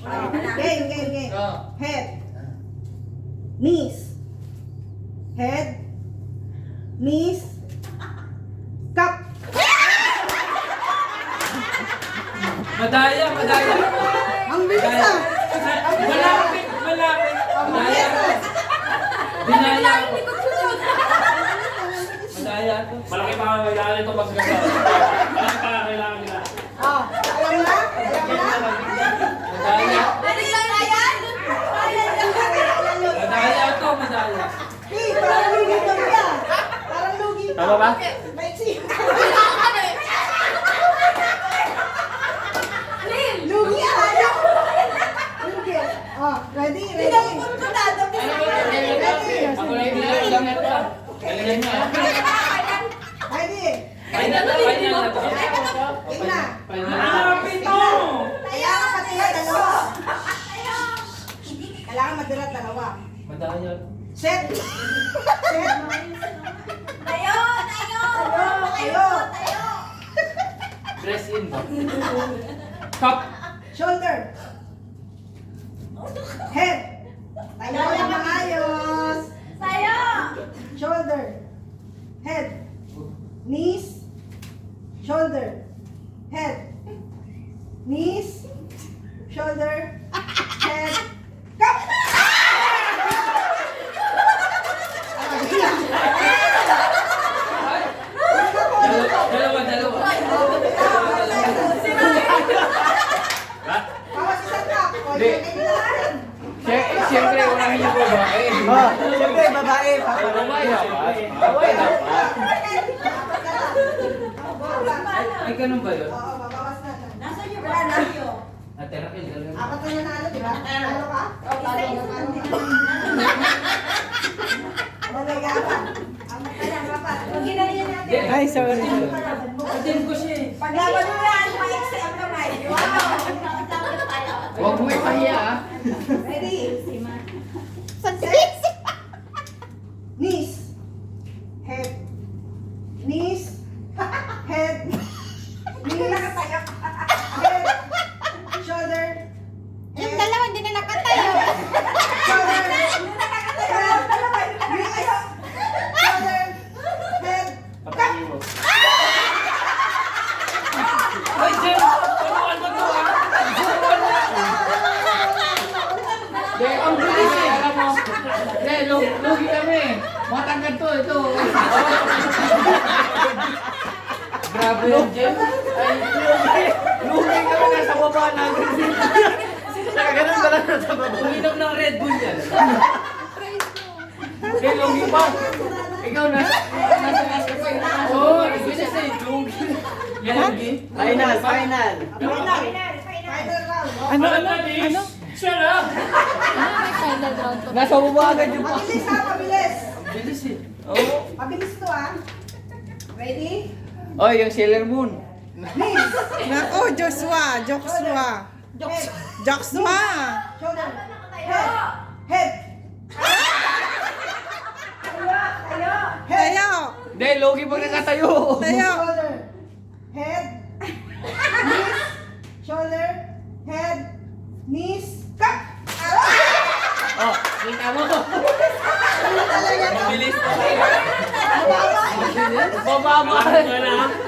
Game. Head. Knees. Head. Knees. Cup. Madaya. Ang bilis ah. Malapit. Madaya. Binaya ako. Madaya ako. Malaki pa ang kailangan ito pag ganda. Malaki pa ang kailangan nila. Alam na? Madaya. Madaya to, madaya. Parang lugi to niya. Parang lugi to. Tama ba? Maiksi. Lugi ayaw. Lugi. Ready? Ako lang lang ito. Kailan niya. Ready? Final na to. Game na. Pito! Kailangan matilat dalawa. Kailangan matilat dalawa. Madaya. Set. Tayo! Press in ba? Cup. Shoulder. Head. Tayo na maayos. Tayo! Shoulder. Head. Knees. Shoulder. Head. Knees. Shoulder. Head. Cup. Dalawa. Bawas isang cup. Hindi. Siyempre, unahin yung babae. Siyempre, babae. Babae dapat. Ay, ganun ba yun? Oo, babawas na. Nasaan yung braso? Ate Raquel, ganun. Apat na nanalo, di ba? Ano ka? Ano na gapa? Ay, sorry. Atin ko siya eh. paglaban mo yan, maiksi ang kamay. Huwag mo ipahiya ah. Ready? Knees. Head. Knees. Head. Knees. Head. Shoulder. Yung dalawa, hindi na nakatayo. Shoulder. Knees. Shoulder. Head. Patayin mo. Ay, Jem! Turuan mo to ah! Hindi, ang bilis eh, alam mo. Hindi, lugi kami. Matanggal to, ito. Grabe yung Jem. Lugi kami nasa baba namin. Ganun ba lang sa baba? Uminom ng Red Bull yan. Hindi, lugi pa. Ikaw nasa last ka pa. Oo, bilis eh, lugi. Yan, lugi. Final. Final round. Ano? Shut up! Nasa baba agad yung Mabilis ha, mabilis. Bilis eh. Oo. Mabilis to ha. Ready? Oh, yung Sailor Moon. Knees. Nako, Joshua. Shoulder. Joshua. Head. Head. Tayo. Hindi, logi pag nakatayo. Tayo. Shoulder. Head. Knees. Shoulder. Head. Knees. Cup. Oh, kita mo. Mabilis na. Bababa. Kailangan ko na.